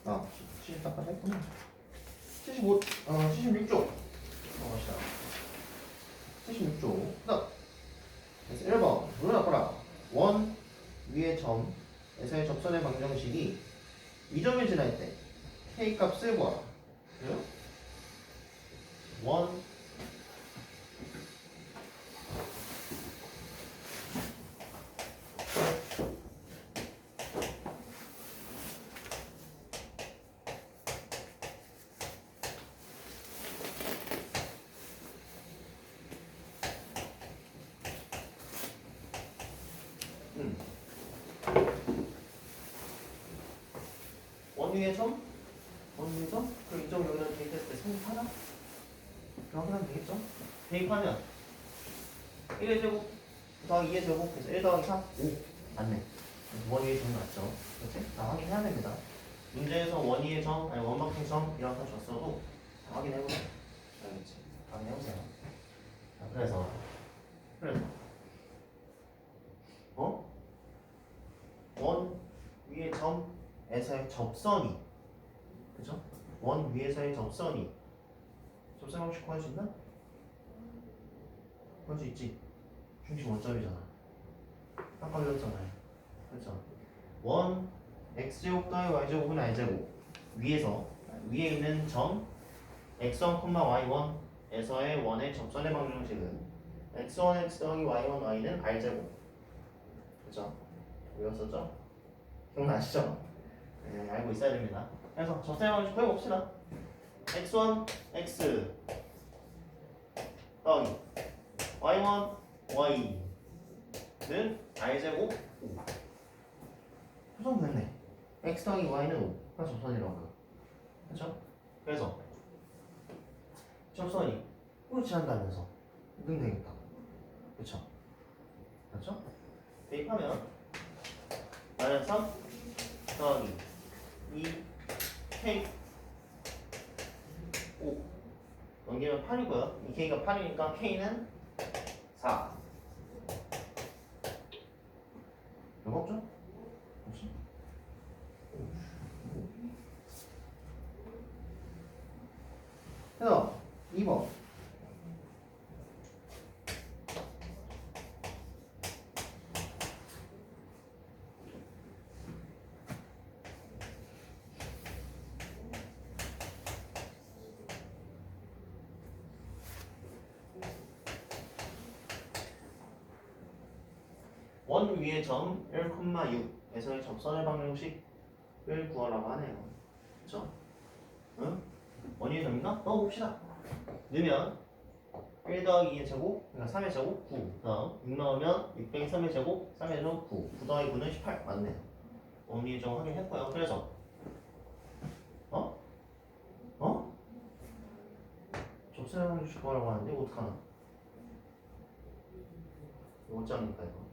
아, 74까지 했구나. 76쪽. 갑시다. 76쪽. 그래서 1번. 물어나 보라. 원 위의 점에서의 접선의 방정식이 이 점을 지날 때 k 값을 구하라. 그래요? 원 원위의 점? 원위의 점? 그럼 이 점 여기다 대입했을 때 성립하나? 확인하면 되겠죠? 대입하면 1의 제곱 더하기 2의 제곱 그래서 1 더하기 4? 5 맞네. 원위의 점이 맞죠? 그렇지? 다 확인해야 됩니다. 문제에서 원위의 점, 아니 원방향 점 이런 거 줬어도 다 확인해보세요. 알겠지? 확인해보세요. 자, 그래서 원 위의 점에서의 접선이 그죠? 원 위에서의 접선이 접선 방식 구할 수 있나? 구할 수 있지. 중심 원점이잖아. 아까 배웠잖아요. 그렇죠? 원 x제곱 더하기 y제곱은 r제곱 위에서 위에 있는 점 x1, y1에서의 원의 접선의 방정식은 x1, x 더하기 y1, y는 r제곱 그죠? 외웠었죠? 기억나시죠? 네, 알고 있어야 됩니다. 그래서 접선의 방정식 구해봅시다. x1, x 더하기 y1, y는 r제곱 5 구성됐네. x 더하기 y는 5가 접선이라고요. 그렇죠? 그래서 접선이 으로 지난다면서 능 되겠다. 그렇죠? 그렇죠? 대입하면 마이너스 3 더하기 2k 5 넘기면 8이고요. 이 k가 8이니까 k는 4 이거 없죠? 없지? 그래서 2번 원 위의 점 1,6에서의 접선의 방정식을 구하라고 하네요. 그쵸? 응? 원 위의 점인가? 넣어봅시다. 넣으면 1 더하기 2의 제곱, 그러니까 3의 제곱 9. 다음 6 넣으면 6 빼기 3의 제곱, 3의 제곱 9. 9 더하기 9는 18. 맞네요. 원 위의 점 확인했고요. 그래서 접선의 방정식 구하라고 하는데 이거 어떡하나? 이거 어찌합니까 이거?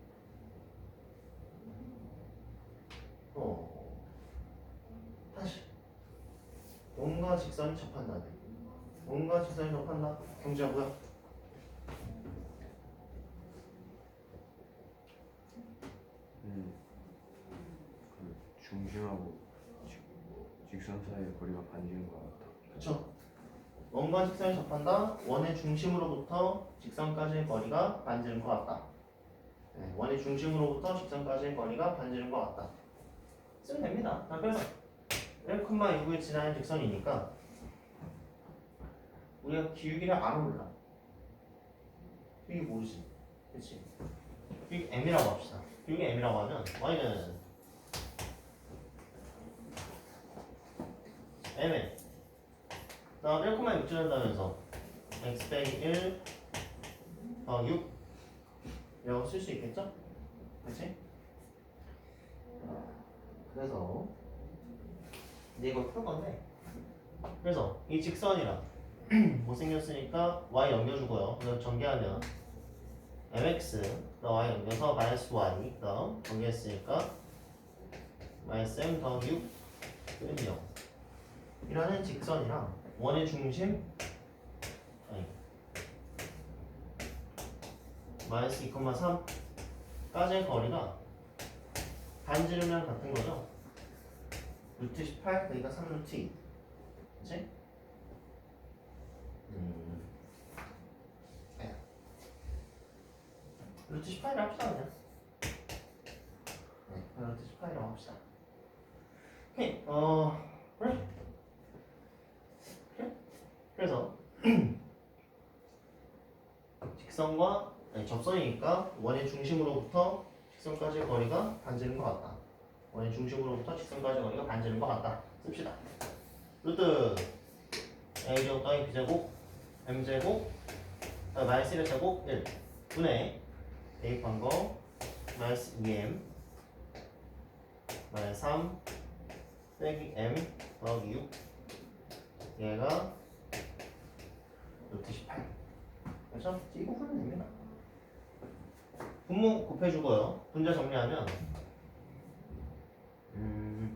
다시 원과 직선이 접한다. 원과 직선이 접한다. 경제하고요. 그 중심하고 직선 사이의 거리가 반지인 것 같다. 그쵸? 원과 직선이 접한다. 원의 중심으로부터 직선까지의 거리가 반지른 것 같다. 네, 원의 중심으로부터 직선까지의 거리가 반지른 것 같다. 쓰면 됩니다. 자, 그래서 1,6을 지나는 직선이니까 우리가 기울기를 R로 몰라. 이게 모르지. 그치? 기울기 M이라고 합시다. 기울기 M이라고 하면 Y는 M에 나 1,6 지난다면서 X 빼기 1 더 6 이라고 쓸 수 있겠죠? 그치? 그래서 이제 이걸 풀 건데 그래서 이 직선이랑 못생겼으니까 y 넘겨주고요. 그래서 전개하면 mx 더 y 넘겨서 마이너스 y 더 전개했으니까 마이너스 m 더 6 는 0 이라는 직선이랑 원의 중심 아니 마이너스 2,3까지의 거리가 반지름이랑 같은 거죠. 루트 18 그러니까 3루트 2. 그치? 네. 루트 18이라고 합시다 그냥. 네, 루트 18이라고 합시다. 오케이, 그래. 그래서 직선과 접선이니까 원의 중심으로부터 직선까지의 거리가 반지름 것 같다. 원의 중심으로부터 직선까지의 거리가 반지름 것 같다. 씁시다. 루트 a제곱 더하기 b제곱 m제곱 마이너스 1의 제곱 1 분의 대입한 거 마이너스 2m 마이너스 3 빼기 m 더하기 6 얘가 루트 18. 그렇죠? 이거 풀면 됩니다. 분모 곱해주고요. 분자 정리하면 그냥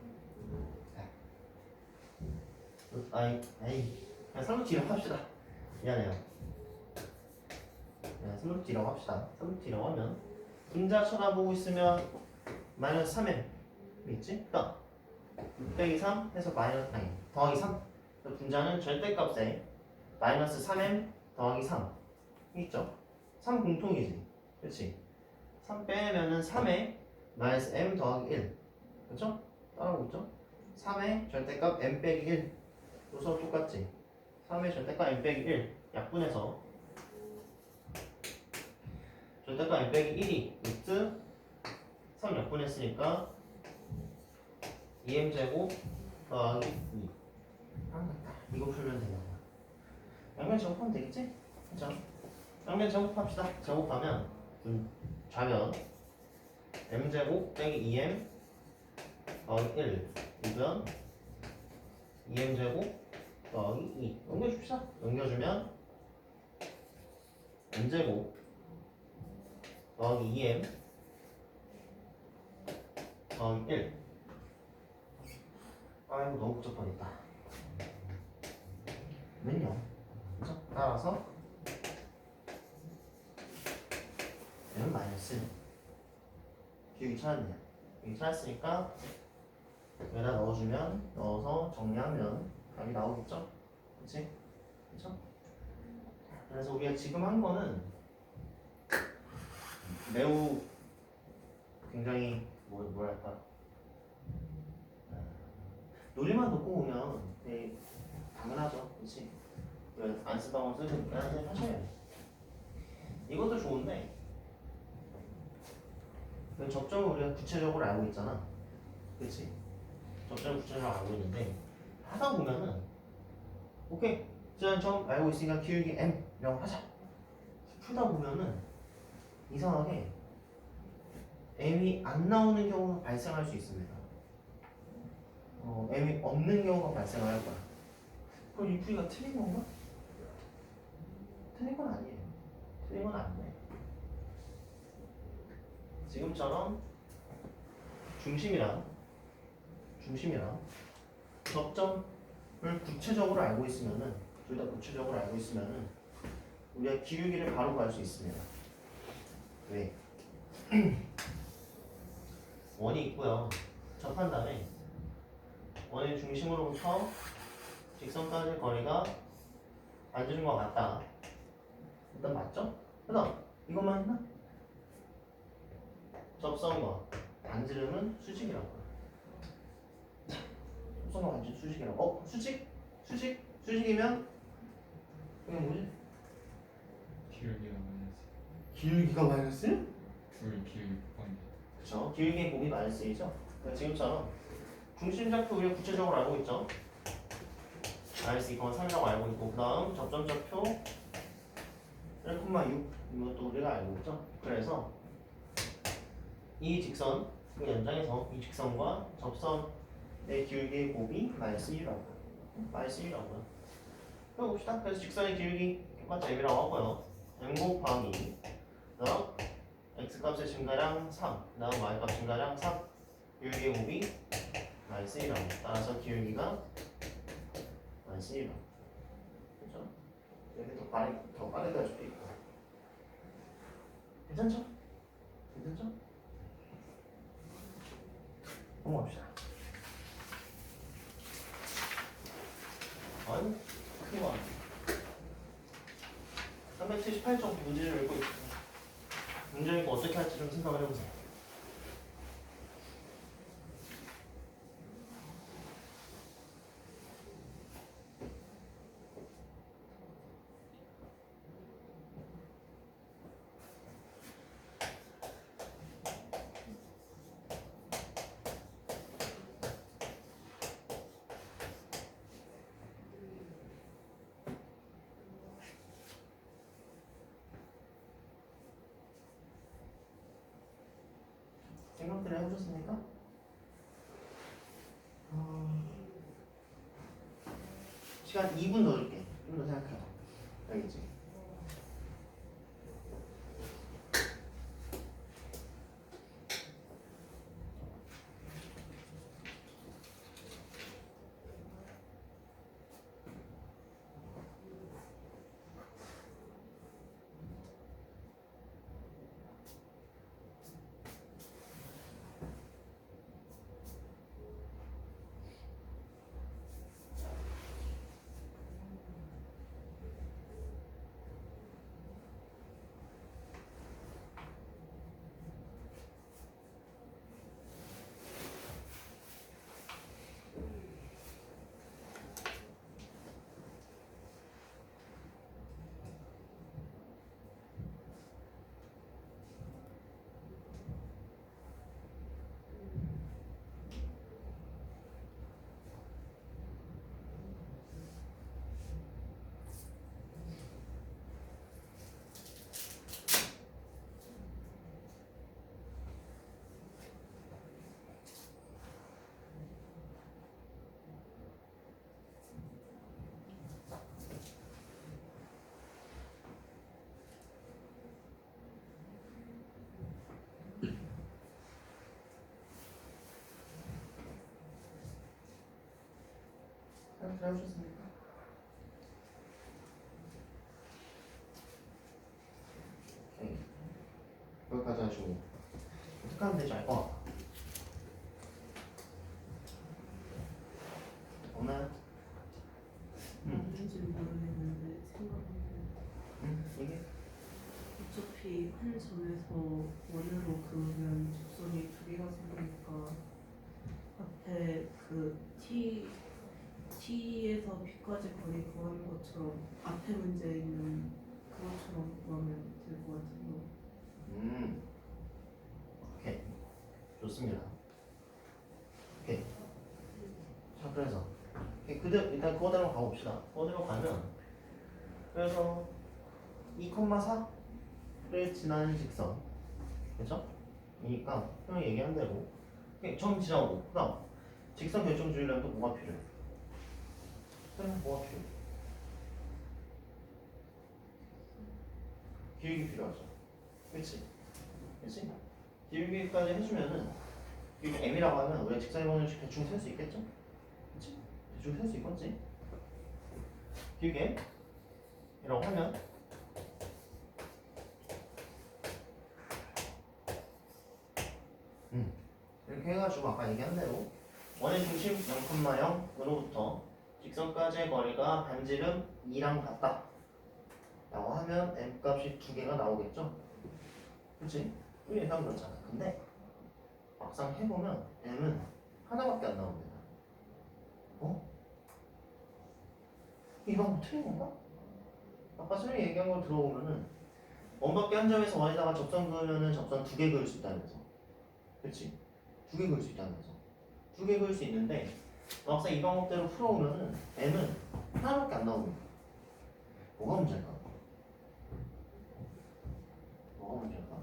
3루트라고 합시다. 미안해요. 네, 3루트라고 합시다. 3루트라고 하면 분자 쳐다보고 있으면 마이너스 3m 있지? 그러니까 6 빼기 3 해서 마이너스 더하기 3. 분자는 절대값에 마이너스 3m 더하기 3 있죠? 3 공통이지. 그렇지? 3 빼면은 3에 마이너스 m 더하기 1. 그렇죠? 따라오고 있죠? 3의 절대값 m 빼기 1. 요소 똑같지? 3의 절대값 m 빼기 1. 약분해서 절대값 m 빼기 1이 루트 3 약분했으니까 2m제곱 더하기 2. 이거 풀면 되는 거야. 양면 제곱하면 되겠지? 그죠? 양면 제곱합시다. 제곱하면 좌변 m제곱 빼기 2m 더하기 1 우변 2m제곱 더하기 2 넘겨줍시다. 넘겨주면 m제곱 더하기 2m 더하기 1 아이고 너무 복잡하겠다. 는요. 그죠? 따라서 얘는 마이너스 기울기 찾았네요. 여기 찾았으니까 여기다 넣어주면 넣어서 정리하면 답이 나오겠죠? 그치? 그쵸? 그래서 우리가 지금 한 거는 매우 굉장히 뭐랄까 논리만 듣고 오면 되게 당연하죠. 그치? 안 쓰던 거 쓰니까 이제 하셔야 돼. 이것도 좋은데 접점을 우리가 구체적으로 알고 있잖아. 그치? 접점을 구체적으로 알고 있는데 하다 보면은 오케이 지난 점 알고 있으니까 기울기 m이라고 하자. 풀다 보면은 이상하게 m이 안 나오는 경우가 발생할 수 있습니다. m이 없는 경우가 발생할 거야. 그럼 이 풀이가 틀린 건가? 틀린 건 아니에요. 틀린 건 아니에요. 지금처럼 중심이랑 접점을 구체적으로 알고 있으면은 둘 다 구체적으로 알고 있으면은 우리가 기울기를 바로 구할 수 있습니다. 왜? 원이 있고요. 접한 다음에 원의 중심으로부터 직선까지 거리가 반지름 것 같다. 일단 맞죠? 그다음 이것만 했나? 접선과 반지름은 수직이라고. 접선과 반지름 수직이라고. 수직? 수직이면 이게 뭐지? 기울기가 마이너스 기울기가 마이너스? 둘 기울기 곱하기 그쵸. 기울기의 곱이 마이너스이죠. 그러니까 지금처럼 중심좌표 우리가 구체적으로 알고 있죠. 마이너스 2,3이라고 알고 있고 그 다음 접점좌표 1,6 이것도 우리가 알고 있죠. 그래서 이 직선 그 연장에서 이 직선과 접선의 기울기의 곱이 마이너스 1이라고. 마이너스 1이라고요. 해봅시다. 그래서 직선의 기울기 똑같이 m이라고 하고요. m 곱하기 그다음 x값의 증가량 3 그다음 y값 증가량 3 기울기의 곱이 마이너스 1이라고. 따라서 기울기가 마이너스 1이라고. 그렇죠? 여기 더 빠르게 할 수도 있고. 괜찮죠? 괜찮죠? 넘어갑시다. 아니, 크게 봐. 378쪽 문제를 읽고 있습니다. 문제 읽고 어떻게 할지 좀 생각을 해보세요. 생각들을 해보셨습니까? 시간 2분 더 줄게. 좀 더 생각해봐. 알겠지? 생각들 해보셨습니까? 오케이. 여기까지 하시고 어떻게 하면 되지 알 것 같아. 없나요? 뭔지 모르겠는데 생각하면 이게? 어차피 한 점에서 원으로 그으면 직선이 두 개가 생기니까 앞에 그 T에서 B까지 거리 구하는 것처럼 앞에 문제에 있는 그것처럼 구하면 될 것 같은데. 오케이. 좋습니다. 오케이. 자, 그래서 그대로 일단 그거대로 가봅시다. 그거대로 가면 그래서 2,4를 지나는 직선, 그렇죠? 이니까 형이 얘기한 대로 처음 지나고 그다음 직선 결정주의라면 또 뭐가 필요해? 뭐가 필요해? 기울기 필요하죠. 그렇지? 그렇지? 기울기까지 해주면은 이게 m이라고 하면 우리가 직선의 번호를 대충 셀 수 있겠죠? 그렇지? 대충 셀 수 있겠지? 길게 이라고 하면 이렇게 해가지고 아까 얘기한 대로 원의 중심 0,0으로부터 직선까지의 거리가 반지름 2랑 같다 라고 하면 m 값이 두 개가 나오겠죠? 그치? 우리 예상 그렇잖아. 근데 막상 해보면 m은 하나밖에 안 나옵니다. 어? 이 방법 틀린 건가? 아까 선생님이 얘기한 걸 들어보면은 원밖에 한 점에서 원에다가 접선 그으면은 접선 두 개 그을 수 있다면서. 그치? 두 개 그을 수 있다면서. 두 개 그을 수 있는데 막상 이 방법대로 풀어오면은 m은 하나밖에 안 나옵니다. 뭐가 문제일까? 뭐가 문제일까?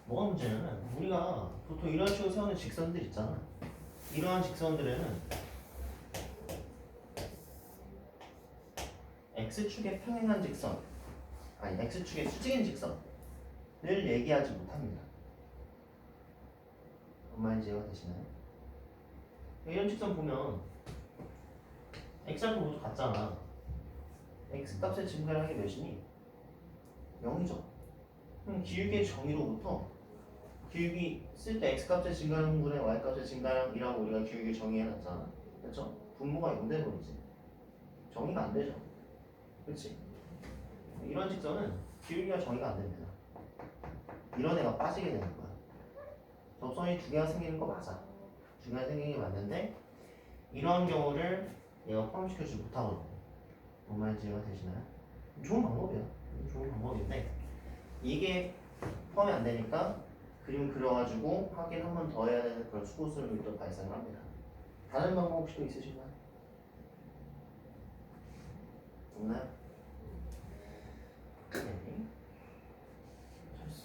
뭐가 문제냐면 우리가 보통 이런 식으로 세우는 직선들 있잖아. 이러한 직선들에는 x축에 평행한 직선, 아니 x축에 수직인 직선을 얘기하지 못합니다. 뭔 말인지 이해가 되시나요? 이런 직선 보면 x하고 모두 같잖아. x 값의 증가량이 몇이니? 0이죠. 그럼 기울기의 정의로부터 기울기 쓸 때 x 값의 증가량분의 y 값의 증가량이라고 우리가 기울기 정의해놨잖아. 그렇죠? 분모가 0 돼버리지. 정의가 안 되죠. 그렇지? 이런 직선은 기울기가 정의가 안 됩니다. 이런 애가 빠지게 되는 거야. 접선이 두 개가 생기는 거 맞아. 두 개가 생기는 게 맞는데 이런 경우를 얘가 포함시켜주지 못하거든요. 뭔 말인지 이해가 되시나요? 좋은 방법이야. 좋은 방법인데 이게 포함이 안 되니까 그림 그려가지고 확인 한 번 더 해야 되는 그런 수고스러움이 또 발생을 합니다. 다른 방법 혹시 또 있으신가요? 없나요? 네. 잘했어.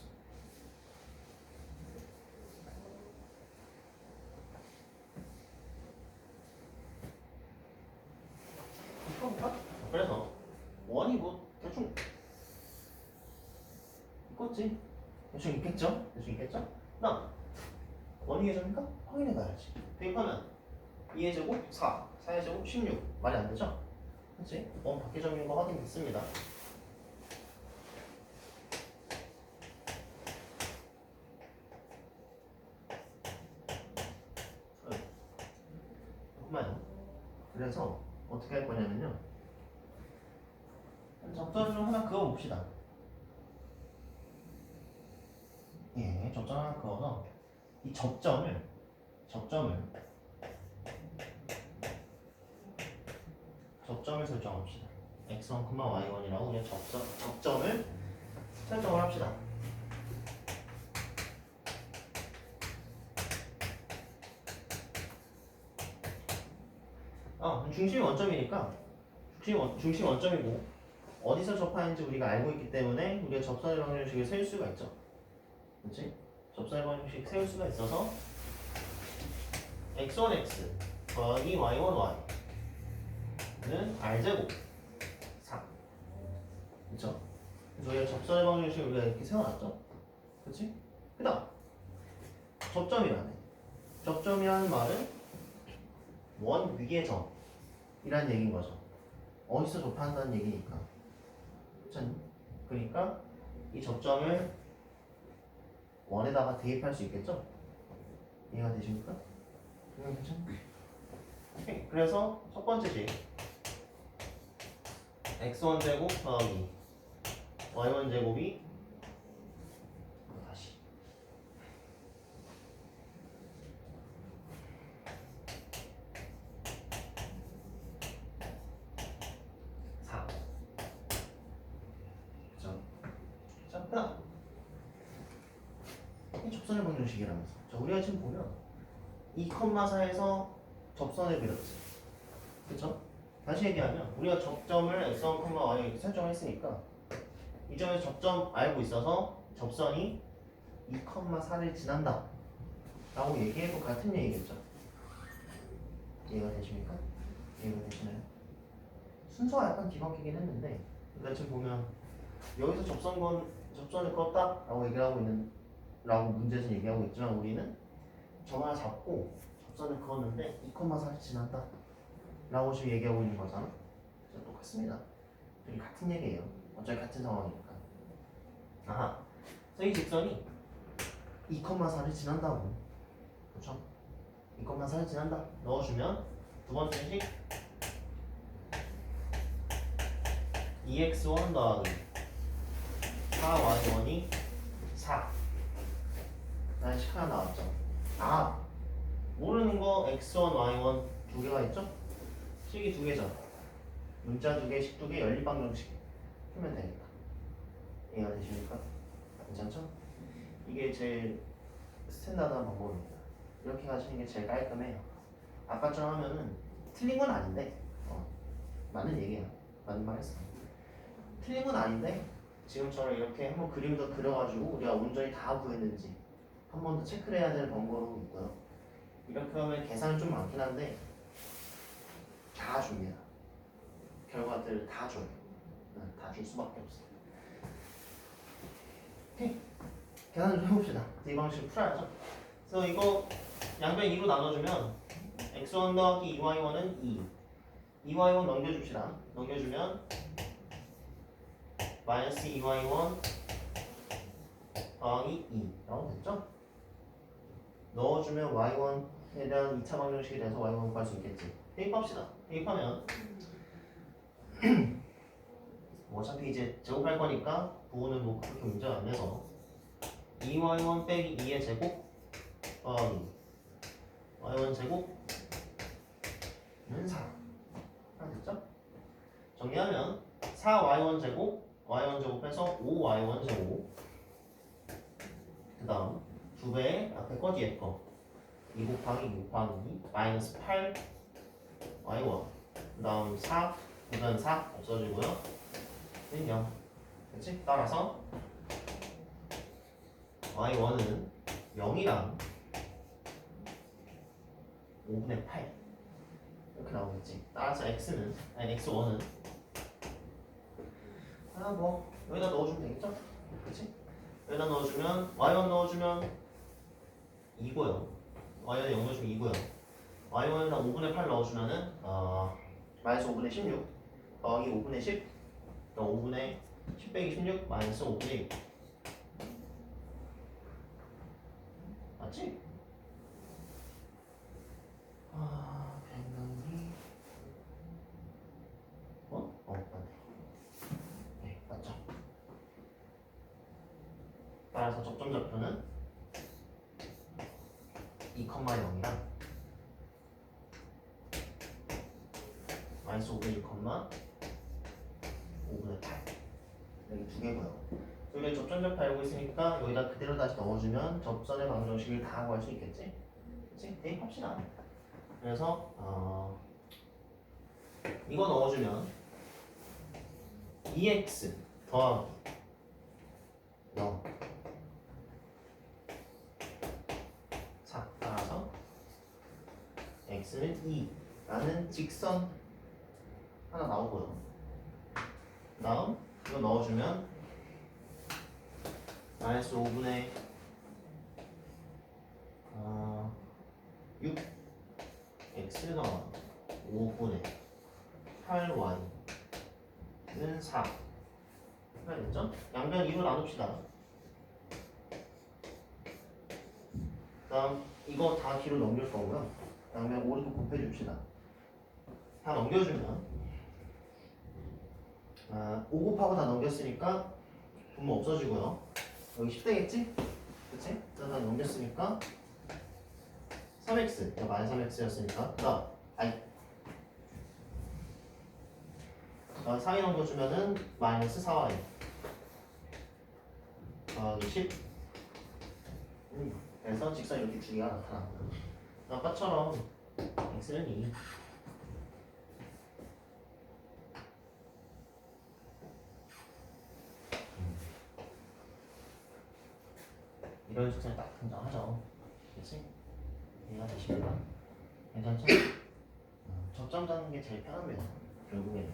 그래서 원이 뭐 대충 있겠지? 대충 있겠죠? 대충 있겠죠? 나 원이 예제입니까? 확인해봐야지. 대입하면 2의 제곱 4, 4의 제곱 16 말이 안 되죠? 그렇지? 원 밖에점인 거 확인됐습니다. 정말요. 그래서 어떻게 할 거냐면요. 접선을 좀 하나 그어봅시다. 예, 접점 하나 그어서 이 접점을 설정합시다. x1, y1이라고 그냥 접점을 설정을 합시다. 중심이 원점이니까 중심 원점이고 어디서 접하는지 우리가 알고 있기 때문에 우리가 접선의 방정식을 세울 수가 있죠. 그렇지? 접선의 방정식 세울 수가 있어서 x1x 더하기 y1y는 r제곱 4. 그렇죠? 그래서 우리가 접선의 방정식을 우리가 이렇게 세워놨죠. 그렇지? 그 다음 접점이라네. 접점이라는 말은 원 위의 점이라는 얘기인 거죠. 어디서 접한다는 얘기니까. 그렇죠? 그러니까 이 접점을 원에다가 대입할 수 있겠죠? 이해가 되십니까? 괜찮죠? 오케이. 그래서 첫 번째 식 x1 제곱 더하기 y1 제곱이 다시 4. 그쵸? 자, 그다음 이 접선의 방정식이라면서. 자, 우리가 지금 보면 2,4에서 접선을 그렸지. 그쵸? 다시 얘기하면 우리가 접점을 x1, y 이렇게 설정했으니까 이 점에서 접점 알고 있어서 접선이 2,4를 지난다 라고 얘기해도 같은 얘기겠죠. 이해가 되십니까? 이해가 되시나요? 순서가 약간 뒤바뀌긴 했는데 우리가 지금 보면 여기서 접선을 그었다 라고 얘기를 하고 있는 라고 문제에서 얘기하고 있지만 우리는 점 하나 잡고 접선을 그었는데 2,4를 지난다 라고 지금 얘기하고 있는 거잖아. 그래서 똑같습니다. 둘이 같은 얘기예요. 어차피 같은 상황이니까. 아하. 그래서 이 직선이 2,4를 지난다고. 그렇죠? 2,4를 지난다. 넣어주면 두 번째 식 2x1 더하기 4y1이 4 라는 식 하나 나왔죠. 모르는 거 x1, y1 두 개가 있죠? 식이 두 개죠. 문자 두 개, 식 두 개, 연립방정식 풀면 되겠다. 이해가 되십니까? 괜찮죠? 이게 제일 스탠다드한 방법입니다. 이렇게 하시는 게 제일 깔끔해요. 아까처럼 하면은 틀린 건 아닌데 맞는 얘기예요. 맞는 말 했어. 틀린 건 아닌데 지금처럼 이렇게 한번 그림도 그려가지고 우리가 온전히 다 구했는지 한 번 더 체크를 해야 될 번거로움이 있고요. 이렇게 하면 계산은 좀 많긴 한데 다 줍니다. 결과들을 다 줘요. 다 줄 수밖에 없어요. 오케이. 계산 좀 해봅시다. 이 방식을 풀어야죠. 그래서 이거 양변 2로 나눠주면 x1 더하기 2y1은 2. 2y1 넘겨줍시다. 넘겨주면 마이너스 2y1 더하기 2 라고 됐죠? 넣어주면 y1에 대한 2차 방정식에 대해서 y1 구할 수 있겠지. 대입합시다. 대입하면 뭐 어차피 이제 제곱할 거니까 부호는 뭐 그렇게 문제가 안 돼서 2y1 빼기 2의 제곱 더하기 y1 제곱은 4. 됐죠? 정리하면 4y1 제곱 y1 제곱해서 5y1 제곱 그 다음 2배 앞에 거 뒤에 거 2 곱하기 2 곱하기 마이너스 8 y1 그 다음 4 9는 4 없어지고요 0 그치? 따라서 y1은 0이랑 5분의 8 이렇게 나오겠지. 따라서 x는 x1은 뭐 여기다 넣어주면 되겠죠? 그치? 여기다 넣어주면 y1 넣어주면 2고요 y1에 0 넣어주면 2고요 y1에다 5분의 8 넣어주면은 마이너스 5분의 16 더하기 5분의 10 더 5분의 10 빼기 16 마이너스 5분의 6 맞지? 백남기 맞네. 네, 맞죠? 따라서 접점좌표는 2,0이랑 마이너스 5분의 2, 5분의 8 여기 두 개고요. 여기 접점좌표 알고 있으니까 여기다 그대로 다시 넣어주면 접선의 방정식을 다 구할 수 있겠지? 그치? 대입합시다. 그래서 이거 넣어주면 2x 더하기 0 4 따라서 x는 2라는 직선 하나 나오고요. 그 다음 이거 넣어주면 마이너스 5분의 6 x가 5분의 8y는 4 됐죠? 양변 2로 나눕시다. 그 다음 이거 다 뒤로 넘길 거고요. 양변 5로 곱해줍시다. 다 넘겨주면 5 곱하고 다 넘겼으니까 분모 없어지고요. 여기 10 되겠지? 그치? 다 넘겼으니까 3x, 마이너스 3x였으니까 그 다음 상위 넘겨주면은 마이너스 4y 더하기 10 그래서 직선 이렇게 두 개가 나타나고요. 아까처럼 x는 2 이런 직선이 딱 등장하죠. 그치? 이해가 되십니까? 괜찮죠? 접점 잡는 게 제일 편합니다. 결국에는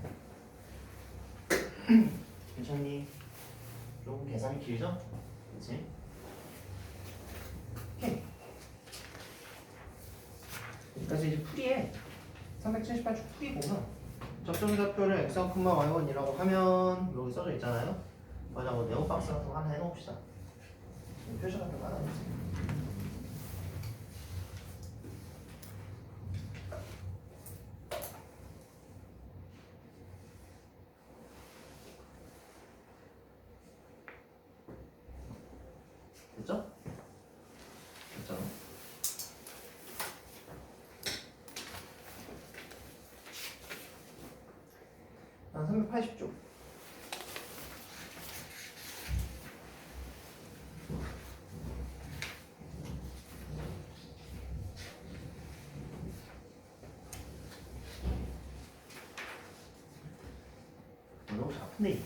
괜찮니? 조금 계산이 길죠? 그치? 오케이. 그래서 이제 풀이에 378쪽 풀이 보면 접점좌표를 x1, y1이라고 하면 여기 써져 있잖아요. 거기다 뭐 네오박스 같은 거 하나 해놓읍시다. 표시 같은 거 하나 해주세요. 됐죠? 됐죠? 한 380쪽. 너무 아픈데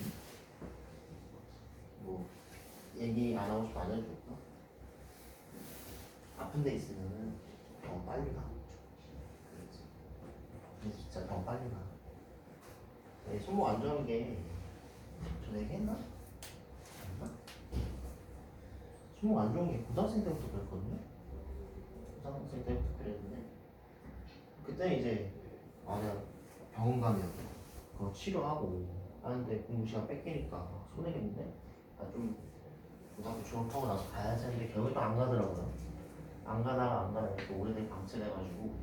뭐 얘기 안 하고 싶어 안 해도 될까? 아픈 데 있으면은 더 빨리 가. 그렇지. 근데 진짜 더 빨리 가. 내 손목 안 좋은 게 전에 얘기했나? 아닌가? 손목 안 좋은 게 고등학생 때부터 그랬거든요. 고등학생 때부터 그랬는데 그때 이제 내가 병원 가면 그거 치료하고 하는데 공부 시간 뺏기니까 손해겠는데 좀 고등학교 졸업하고 나서 가야지 하는데 결국에 또 안 가더라고요. 안 가다가 또 오래된 방치돼가지고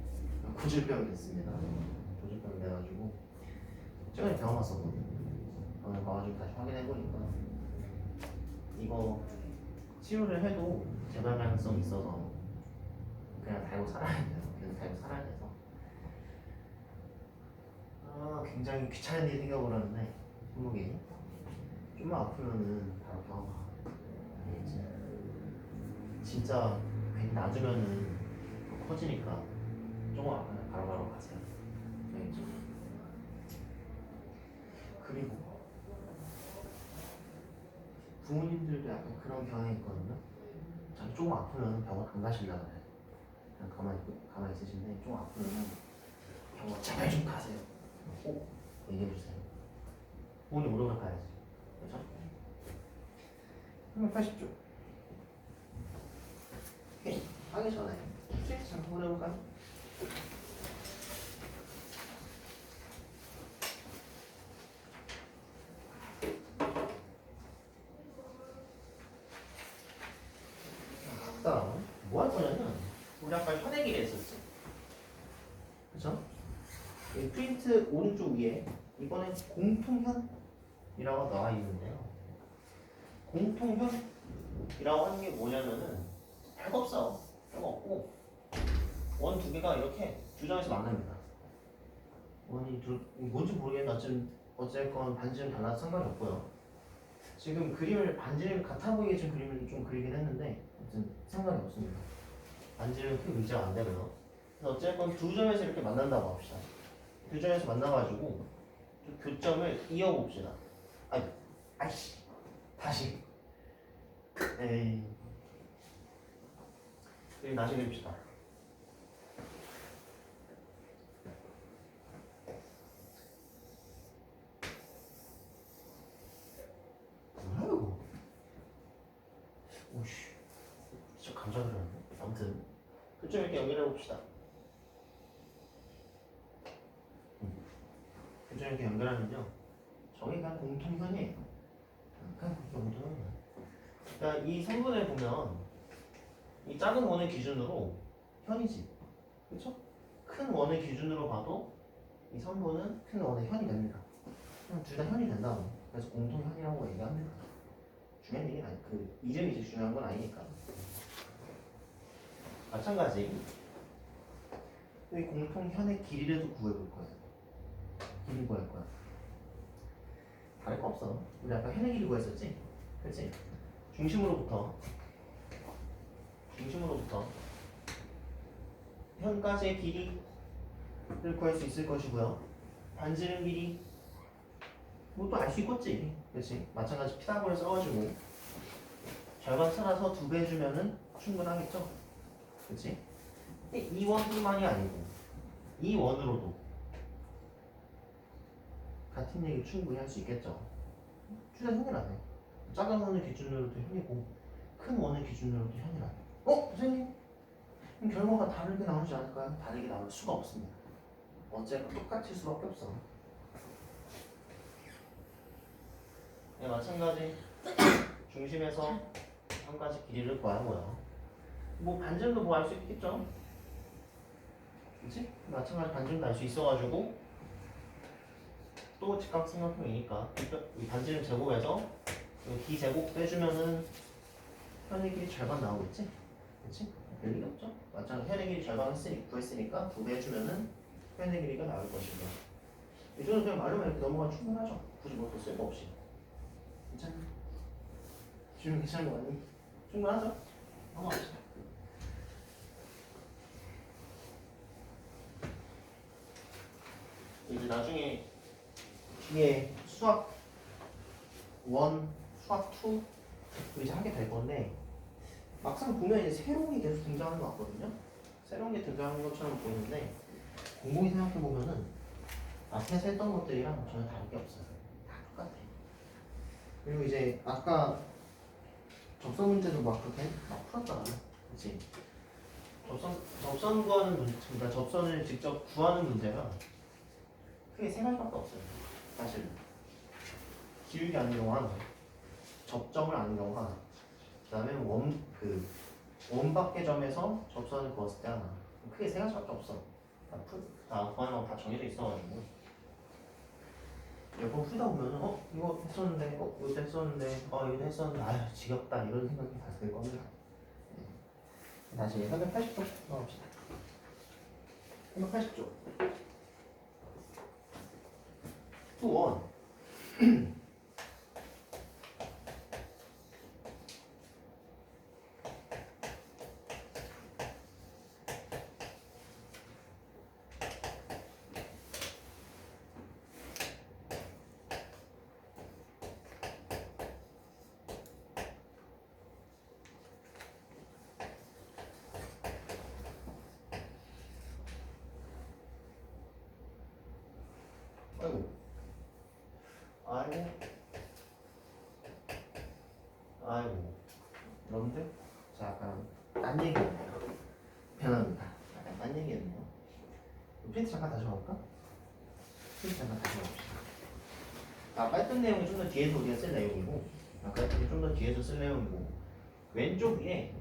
고질병이 됐습니다. 고질병이 돼가지고 최근에 병원 갔었거든요. 병원 가가지고 다시 확인해보니까 이거 치료를 해도 재발 가능성이 있어서 그냥 달고 살아야 돼요. 계속 달고 살아야 돼서 굉장히 귀찮은 일이 생겨버렸는데 손목이 좀만 아프면은 바로 병원 가. 알겠지? 진짜 괜히 놔두면은 더 커지니까 조금 아프면 바로바로 가세요. 알겠죠? 그리고 부모님들도 약간 그런 경향이 있거든요. 자기 조금 아프면 병원 안 가시려고 해요. 그냥 가만히 있으신데 좀 아프면 병원 제발 좀 가세요. 꼭 얘기해주세요. 부모님 오래 가야지. 그렇죠? 380조. 오케이. 하기 전에 스트레스 잠깐 해볼까요? 각각 뭐 할 거냐면 우리 아까 현액이라 했었지. 그쵸? 이 프린트 오른쪽 위에 이번에 공통현이라고 나와 있는데요. 공통현이라고 하는 게 뭐냐면은 별거 없어. 별거 없고 원 두 개가 이렇게 두 점에서 만납니다. 원이 뭔지 모르겠는데 어쨌건 반지름 달라서 상관이 없고요. 지금 그림을 반지름 같아 보이게 지금 그림을 좀 그리긴 했는데 아무튼 상관이 없습니다. 반지름 크게 문제가 안 되고요. 그래서 어쨌건 두 점에서 이렇게 만난다고 합시다. 두 점에서 만나가지고 좀 교점을 이어봅시다. 아이씨 다시 에이 그림 다시 그립시다. 뭐야 이거? 오씨 진짜 감자 그렸네. 아무튼 교점 이렇게 연결해 봅시다. 교점 이렇게 연결하면요 저희가 공통현이에요. 그냥 공통현이에요. 그러니까 이 선분을 보면 이 작은 원의 기준으로 현이지, 그렇죠? 큰 원의 기준으로 봐도 이 선분은 큰 원의 현이 됩니다. 둘 다 현이 된다고. 그래서 공통현이라고 얘기합니다. 중요한 얘기는 아니, 그 이름이 제일 중요한 건 아니니까. 마찬가지. 이 공통현의 길이를 구해볼 거예요. 길이 구할 거야. 다를 거 없어. 우리 아까 현의 길이 구했었지? 그렇지? 중심으로부터 현까지의 길이를 구할 수 있을 것이고요. 반지름 길이 뭐 또 알 수 있겠지. 그렇지? 마찬가지 피타고를 써가지고 절반 살아서 2배 해주면은 충분하겠죠. 그렇지? 이 원뿐만이 아니고 이 원으로도 같은 얘기 충분히 할 수 있겠죠. 주제 현이라네. 작은 원을 기준으로도 현이고 큰 원을 기준으로도 현이라네. 선생님? 그럼 결과가 다르게 나오지 않을까요? 다르게 나올 수가 없습니다. 어쨌든 똑같을 수밖에 없어. 네, 마찬가지 중심에서 한 가지 길이를 구하고요. 뭐 반지름도 뭐 알 수 있겠죠? 그치? 마찬가지 반지름도 알 수 있어가지고 또 직각삼각형이니까 이 반지름 제곱에서 이 제곱 빼주면은 현의 길이 절반 나오겠지? 그치? 별일 없죠? 마찬가지 현의 길이 절반 구했으니까 2배 해주면은 현의 길이가 나올 것이고요. 이 정도 그냥 말로만 이렇게 넘어가면 충분하죠? 굳이 뭐 또 쓸거 없이. 괜찮아? 지금 괜찮은 거 아니? 충분하죠? 넘어갑시다. 이제 나중에 뒤에 수학 1, 수학 2 이제 하게 될 건데 막상 보면 이제 새로운 게 계속 등장하는 것 같거든요. 새로운 게 등장하는 것처럼 보이는데 곰곰이 생각해 보면은 앞에서 했던 것들이랑 전혀 다를 게 없어요. 다 똑같아. 그리고 이제 아까 접선 문제도 막 그렇게 막 풀었잖아. 그치? 접선 구하는 문제, 그러니까 접선을 직접 구하는 문제가 크게 세 가지밖에 없어요. 사실 기울기 아는 경우 하나, 접점을 아는 경우 하나, 그다음에 원밖의 점에서 접선을 구했을 때 하나. 크게 세 가지밖에 없어. 다 구하는 거 다 정해져 있어가지고. 몇 번 풀다 보면은 이거 했었는데 이거 했었는데 이거 했었는데 아휴 지겹다 이런 생각이 다 들 겁니다. 네. 다시 380쪽 넣어봅시다. 380쪽. 또 원. 아이고 여러분들 자 약간 딴 얘기였네요. 변합니다. 약간 딴 얘기였네요. 프린트 잠깐 다시 가볼까? 프린트 잠깐 다시 가봅시다. 아까 했던 내용이 좀 더 뒤에서 우리가 쓸 내용이고 아까 했던 게 좀 더 뒤에서 쓸 내용이고 왼쪽 위에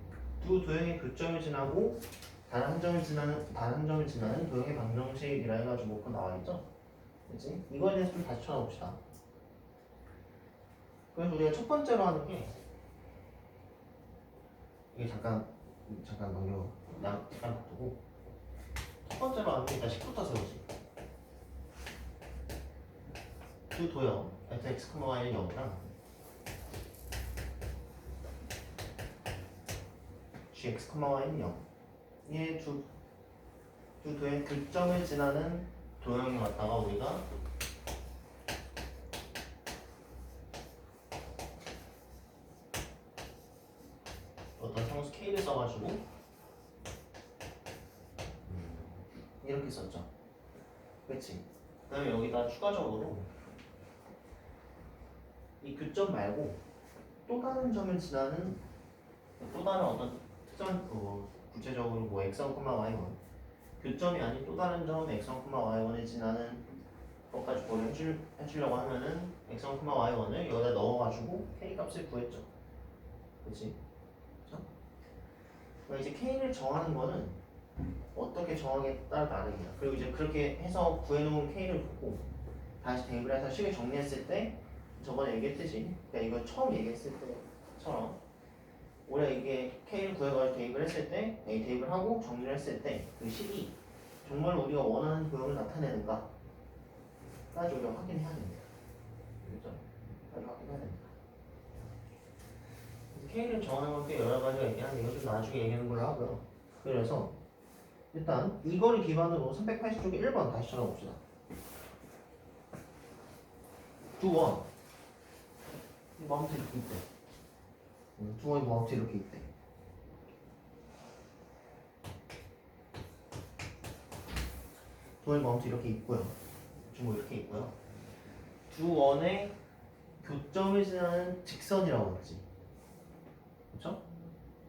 두 도형의 교점을 지나고 단 한 점을 지나는 도형의 방정식이라 해가지고 그거 나와있죠? 그치? 이거에 대해서 좀 다시 쳐다봅시다. 그래서 우리가 첫 번째로 하는 게 이게 잠깐 넘겨 잠깐 놔두고 첫 번째로 하는 게 일단 10부터 세우지. 두 도형 fx, y의 0이랑 gx, y는 0 이게 두 도형의 교점을 지나는 도형이 갖다가 우리가 어떤 상수 K를 써가지고 이렇게 썼죠. 그치? 그 다음에 여기다 추가적으로 이 교점 말고 또 다른 점을 지나는 또 다른 어떤 특정 구체적으로 뭐 x1, y1 교점이 아닌 또 다른 점 x1, y1을 지나는 것까지 고려해주려고 하면은 x1, y1을 여기다 넣어가지고 k 값을 구했죠. 그치? 그러니까 이제 k를 정하는 거는 어떻게 정하기에 따라 다릅니다. 그리고 이제 그렇게 해서 구해놓은 k를 보고 다시 대입을 해서 식을 정리했을 때 저번에 얘기했듯이 그러니까 이거 처음 얘기했을 때처럼 우리가 이게 k를 구해가지고 대입을 했을 때 대입을 하고 정리를 했을 때 그 식이 정말 우리가 원하는 도형을 나타내는가 까지 우리가 확인해야 됩니다. 그렇죠? 까지 확인해야 됩니다. K를 정하는 건 꽤 여러 가지가 있긴 한데 이거 좀 나중에 얘기하는 걸로 하고요. 그래서 일단 이거를 기반으로 380쪽에 1번 다시 찾아봅시다. 두원 뭐아무튼 이렇게 있대. 두원이 뭐아무튼 이렇게 있대. 두원이 뭐아무튼 이렇게 있고요. 뭐 이렇게 있고요. 두원의 교점을 지나는 직선이라고 했지. 그렇죠?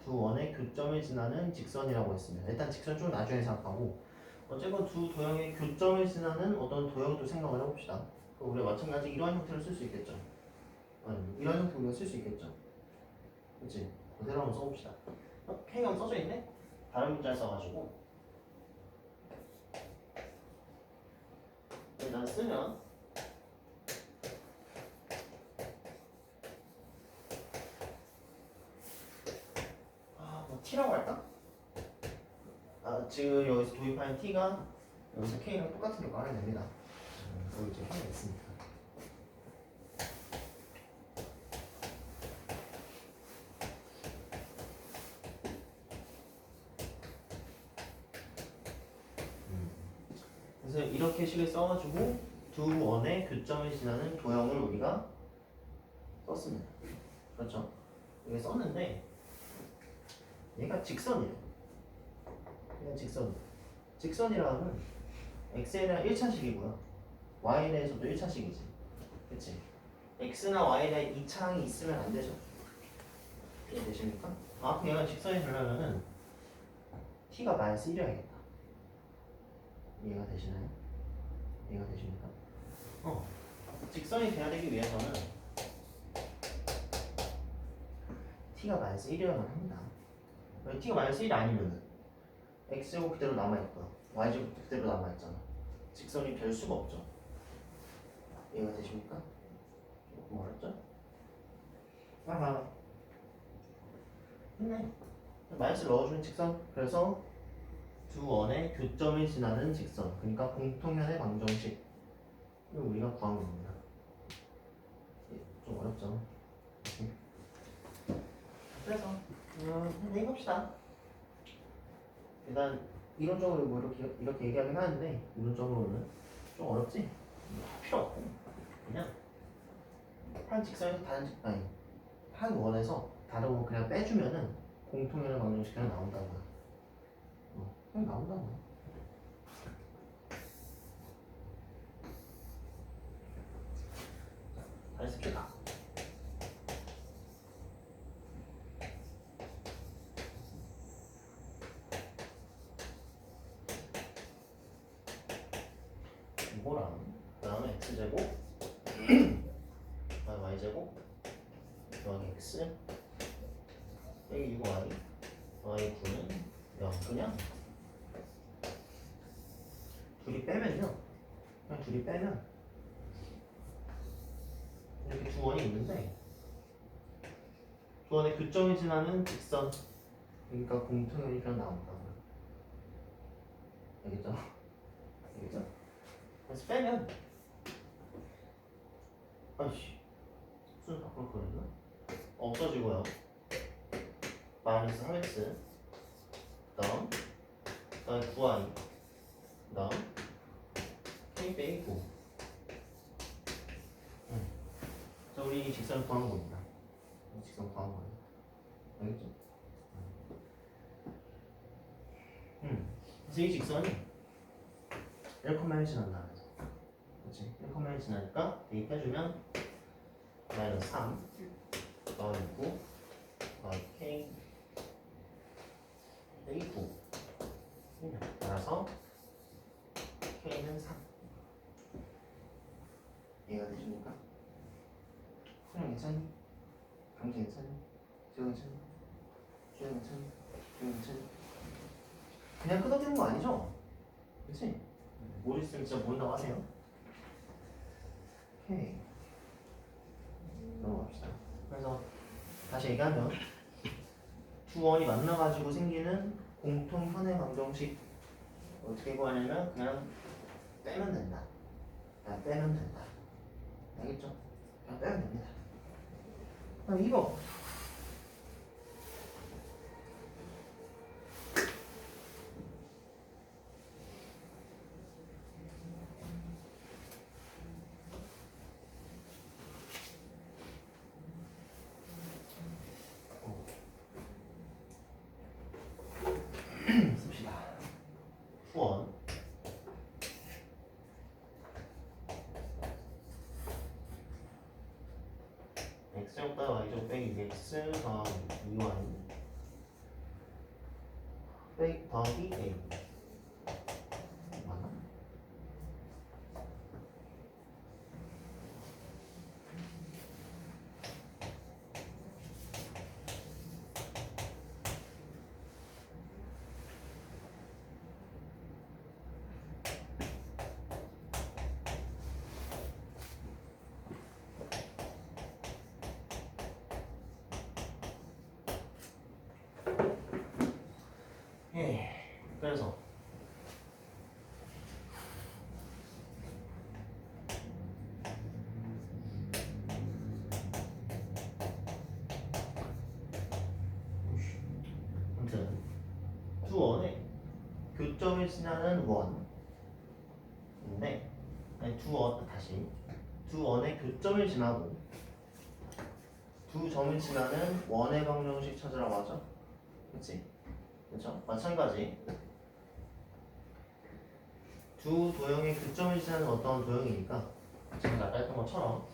두 원의 교점을 지나는 직선이라고 했습니다. 일단 직선 좀 나중에 생각하고 어쨌건 두 도형의 교점을 지나는 어떤 도형도 생각을 해봅시다. 우리가 마찬가지 이러한 형태를 쓸 수 있겠죠. 이러한 형태 우리가 쓸 수 있겠죠. 그렇지? 그대로 한번 써봅시다. K가 써져 있네? 다른 문자를 써가지고 난 쓰면 T라고 할까? 지금 여기서 도입하는 T가 여기서 K랑 똑같은 결과를 냅니다. 여기 이제 확인했습니다. 그래서 이렇게 식을 써가지고 두 원의 교점을 지나는 도형을 우리가 썼습니다. 그렇죠? 이게 썼는데 얘가 직선이에요. 얘가 직선이라 하면 x에 대한 1차식이고요. y에 대해서도 1차식이지. 그치? x나 y에 대한 2차항이 있으면 안 되죠. 이해되십니까? 얘가 직선이 되려면은 t가 마이너스 1이어야겠다. 이해가 되시나요? 이해가 되십니까? 직선이 돼야 되기 위해서는 t가 마이너스 1이어야만 합니다. 왜 t가 마이너스 1이 아니면은 x제곱 그대로 남아있고 y제곱 그대로 남아있잖아. 직선이 될 수가 없죠. 이해가 되십니까? 조금 어렵죠? 아하. 됐네. 마이너스 넣어주는 직선. 그래서 두 원의 교점을 지나는 직선. 그러니까 공통현의 방정식. 이거 우리가 구한 겁니다. 좀 어렵죠? 그래서 해봅시다. 일단 이론적으로 뭐 이렇게 얘기하긴 하는데 이론적으로는 좀 어렵지? 필요 없고 그냥 한 직선에서 한 원에서 다른 원 그냥 빼주면은 공통연의 방정식 그냥 나온다고요. 그냥 나온다고. 잘 씁시다. 이거랑 그 다음에 x제곱 그다음에 y제곱 더하기 x 빼기 6y 더하기 9는 0. 그냥 둘이 빼면요, 그냥 둘이 빼면 이렇게 두 원이 있는데 두 원의 교점이 지나는 직선, 그러니까 공통연이 그냥 나온다고요. 알겠죠? 알겠죠? 그래서 빼면 아이씨 순서 바꿀 거였나? 없어지고요. 마이너스 3x 그다음 9y 그다음 k 빼기 9. 자, 우리 이 직선을 구한 겁니다. 이 직선 구한 거예요. 알겠죠? 그래서 이 직선이 1,1 지난다. 그렇지? 1,1 지나니까 대입해주면 마이너스 3 더하기 9 더하기 k 빼기 9. 따라서 k는 3. 이해가 되십니까? 그냥 괜찮니? 강제 괜찮니? 지금 괜찮니? 주영 괜찮니? 주영 괜찮니? 그냥 끄덕이는 거 아니죠? 그치? 못 있으면 진짜 모른다고 하세요. 오케이. 넘어갑시다. 그래서 다시 얘기하면 두 원이 만나가지고 생기는 공통현의 방정식 어떻게 구하냐면 그냥 빼면 된다. 그냥 빼면 된다. 알겠죠? 그냥 빼면 됩니다. 이거 씁시다. 후원 x제곱 더하기 y제곱 빼기 x 더하기 2y 빼기 더하기 a 맞나? 그래서 아무튼 두 원의 교점을 지나는 원인데 다시 두 원의 교점을 지나고 두 점을 지나는 원의 방정식 찾으라고 하죠. 그렇지? 그렇죠? 마찬가지 두 도형의 교점을 지나는 어떤 도형이니까 제가 아까 했던 것처럼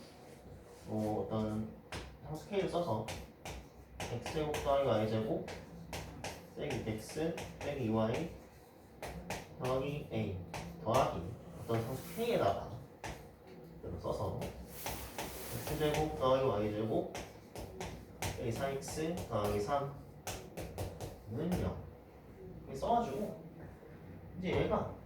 어떤 스케일을 써서 x제곱 더하기 y제곱 빼기 x 빼기 y 더하기 a 더하기 어떤 상수 k에다가 이대로 써서 x제곱 더하기 y제곱 빼기 4x 더하기 3는 0 이렇게 써가지고 이제 얘가